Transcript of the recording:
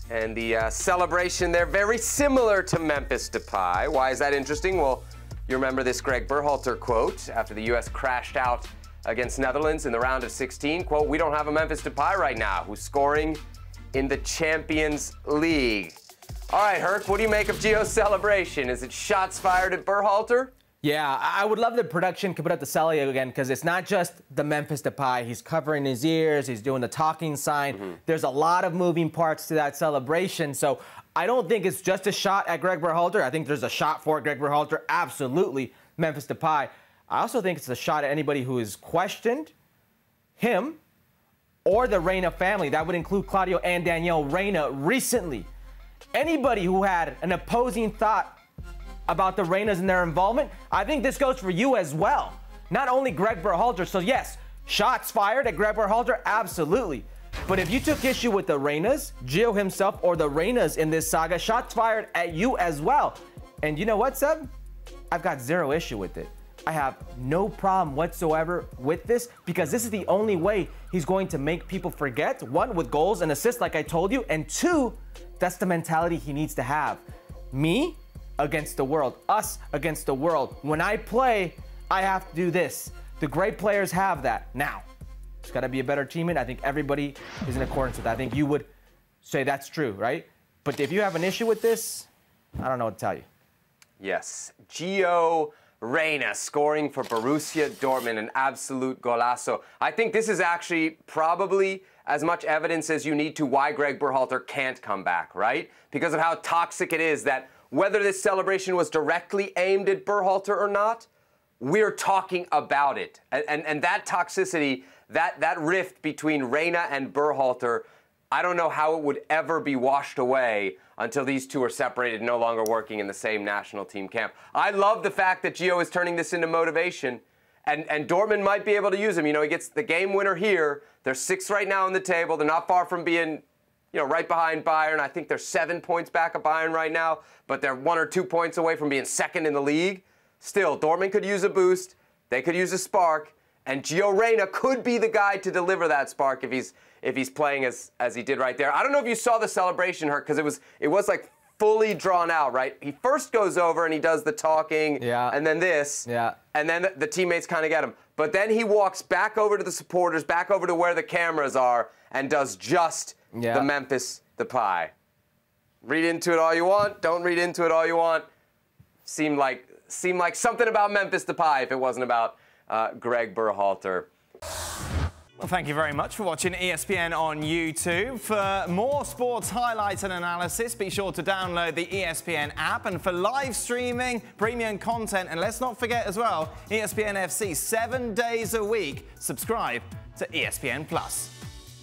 And the celebration there, very similar to Memphis Depay. Why is that interesting? Well, you remember this Gregg Berhalter quote after the U.S. crashed out against Netherlands in the round of 16. Quote, "We don't have a Memphis Depay right now who's scoring in the Champions League." All right, Herc, what do you make of Gio's celebration? Is it shots fired at Berhalter? Yeah, I would love the production could put up the celly again, because it's not just the Memphis Depay. He's covering his ears. He's doing the talking sign. There's a lot of moving parts to that celebration. So I don't think it's just a shot at Gregg Berhalter. I think there's a shot for Gregg Berhalter. Absolutely, Memphis Depay. I also think it's a shot at anybody who is questioned, him, or the Reyna family. That would include Claudio and Danielle Reyna recently. Anybody who had an opposing thought about the Reynas and their involvement, I think this goes for you as well. Not only Gregg Berhalter. So yes, shots fired at Gregg Berhalter, absolutely. But if you took issue with the Reynas, Gio himself, or the Reynas in this saga, shots fired at you as well. And you know what, Seb? I've got zero issue with it. I have no problem whatsoever with this, because this is the only way he's going to make people forget. One, with goals and assists, like I told you. And two, that's the mentality he needs to have. Me against the world. Us against the world. When I play, I have to do this. The great players have that. Now, it's got to be a better team, and I think everybody is in accordance with that. I think you would say that's true, right? But if you have an issue with this, I don't know what to tell you. Yes. Gio Reyna scoring for Borussia Dortmund, an absolute golazo. I think this is actually probably as much evidence as you need to why Gregg Berhalter can't come back, right? Because of how toxic it is that whether this celebration was directly aimed at Berhalter or not, we're talking about it. And that toxicity, that rift between Reyna and Berhalter, I don't know how it would ever be washed away until these two are separated, no longer working in the same national team camp. I love the fact that Gio is turning this into motivation, and Dortmund might be able to use him. You know, he gets the game winner here. They're 6th right now on the table. They're not far from being, you know, right behind Bayern. I think they're 7 points back of Bayern right now, but they're 1 or 2 points away from being 2nd in the league. Still, Dortmund could use a boost. They could use a spark, and Gio Reyna could be the guy to deliver that spark if he's playing as he did right there. I don't know if you saw the celebration, Herc, because it was like fully drawn out, right? He first goes over and he does the talking, and then this, and then the teammates kind of get him. But then he walks back over to the supporters, back over to where the cameras are, and does just the Memphis Depay. Read into it all you want. Don't read into it all you want. Seemed like something about Memphis Depay if it wasn't about Gregg Berhalter. Well, thank you very much for watching ESPN on YouTube. For more sports highlights and analysis, be sure to download the ESPN app. And for live streaming, premium content, and let's not forget as well, ESPN FC 7 days a week. Subscribe to ESPN+.